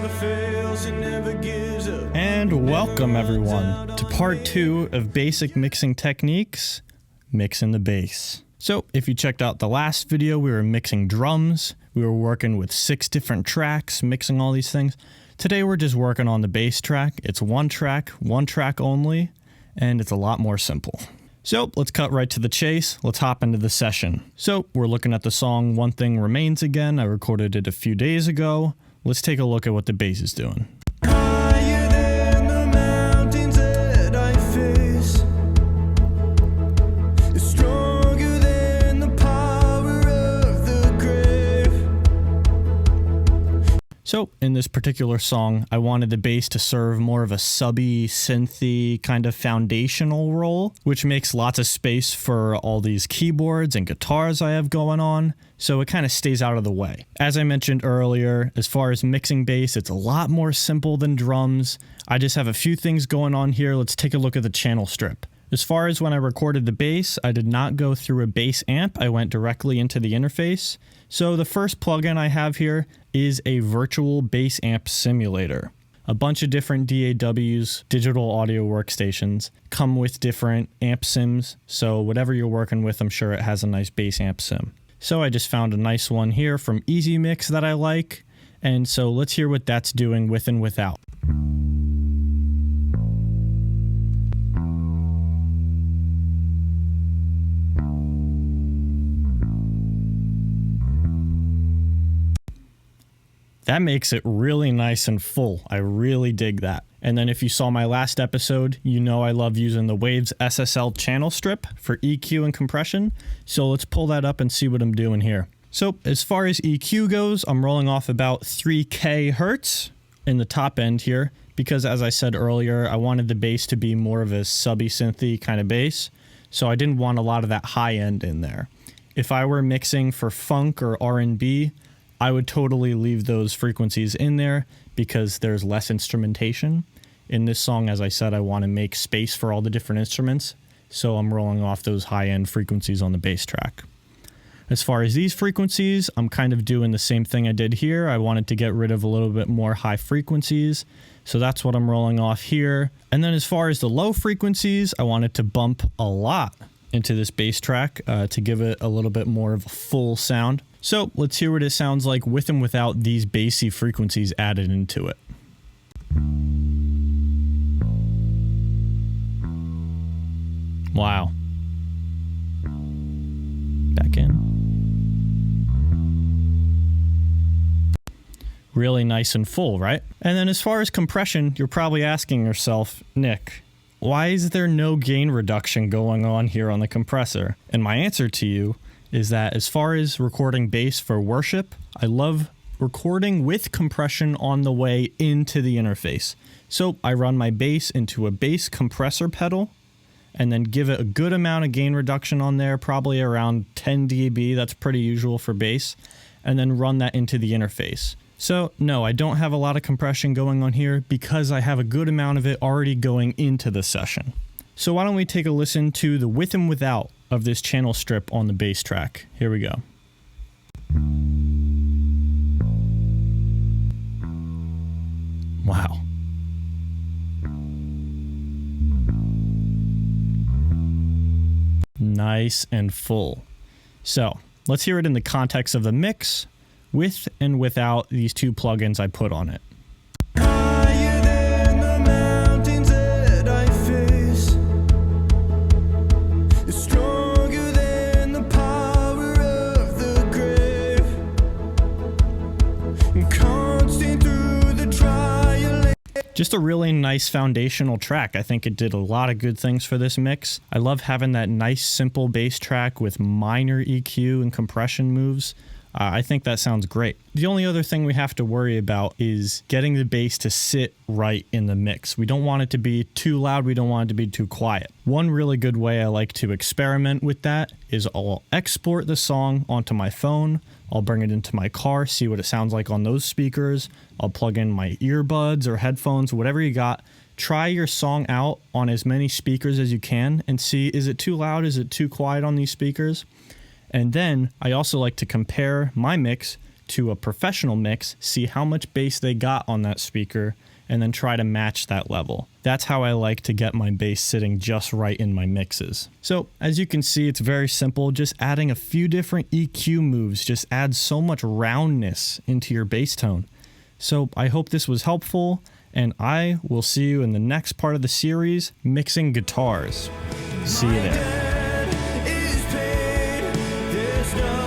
never fails, it never gives up. And welcome everyone to part 2 of Basic Mixing Techniques, Mixing the Bass. So if you checked out the last video, we were mixing drums. We were working with 6 different tracks, mixing all these things. Today we're just working on the bass track. It's one track only, and it's a lot more simple. So let's cut right to the chase. Let's hop into the session. So we're looking at the song One Thing Remains again. I recorded it a few days ago. Let's take a look at what the bass is doing. Higher than the mountains that I face, it's stronger than the power of the grave. So in this particular song, I wanted the bass to serve more of a subby, synthy kind of foundational role, which makes lots of space for all these keyboards and guitars I have going on, so it kind of stays out of the way. As I mentioned earlier, as far as mixing bass, it's a lot more simple than drums. I just have a few things going on here. Let's take a look at the channel strip. As far as when I recorded the bass, I did not go through a bass amp. I went directly into the interface. So the first plugin I have here is a virtual bass amp simulator. A bunch of different DAWs, digital audio workstations, come with different amp sims. So whatever you're working with, I'm sure it has a nice bass amp sim. So I just found a nice one here from Easy Mix that I like. And so let's hear what that's doing with and without. That makes it really nice and full. I really dig that. And then if you saw my last episode, you know I love using the Waves SSL channel strip for EQ and compression. So let's pull that up and see what I'm doing here. So as far as EQ goes, I'm rolling off about 3K hertz in the top end here, because as I said earlier, I wanted the bass to be more of a subby synthy kind of bass. So I didn't want a lot of that high end in there. If I were mixing for funk or R&B, I would totally leave those frequencies in there because there's less instrumentation. In this song, as I said, I want to make space for all the different instruments, so I'm rolling off those high-end frequencies on the bass track. As far as these frequencies, I'm kind of doing the same thing I did here. I wanted to get rid of a little bit more high frequencies, so that's what I'm rolling off here. And then as far as the low frequencies, I wanted to bump a lot into this bass track to give it a little bit more of a full sound. So let's hear what it sounds like with and without these bassy frequencies added into it. Wow. Back in. Really nice and full, right? And then as far as compression, you're probably asking yourself, Nick, why is there no gain reduction going on here on the compressor? And my answer to you is that as far as recording bass for worship, I love recording with compression on the way into the interface. So I run my bass into a bass compressor pedal and then give it a good amount of gain reduction on there, probably around 10 dB. That's pretty usual for bass. And then run that into the interface. So no, I don't have a lot of compression going on here because I have a good amount of it already going into the session. So why don't we take a listen to the with and without of this channel strip on the bass track. Here we go. Wow. Nice and full. So let's hear it in the context of the mix with and without these 2 plugins I put on it. Higher than the mountains that I face, it's stronger than the power of the grave, constant through the trial. Just a really nice foundational track. I think it did a lot of good things for this mix. I love having that nice simple bass track with minor EQ and compression moves. I think that sounds great. The only other thing we have to worry about is getting the bass to sit right in the mix. We don't want it to be too loud. We don't want it to be too quiet. One really good way I like to experiment with that is I'll export the song onto my phone. I'll bring it into my car, see what it sounds like on those speakers. I'll plug in my earbuds or headphones, whatever you got. Try your song out on as many speakers as you can and see, is it too loud? Is it too quiet on these speakers? And then I also like to compare my mix to a professional mix, see how much bass they got on that speaker, and then try to match that level. That's how I like to get my bass sitting just right in my mixes. So as you can see, it's very simple. Just adding a few different EQ moves just adds so much roundness into your bass tone. So I hope this was helpful, and I will see you in the next part of the series, mixing guitars. See you there. Debt is paid. There's no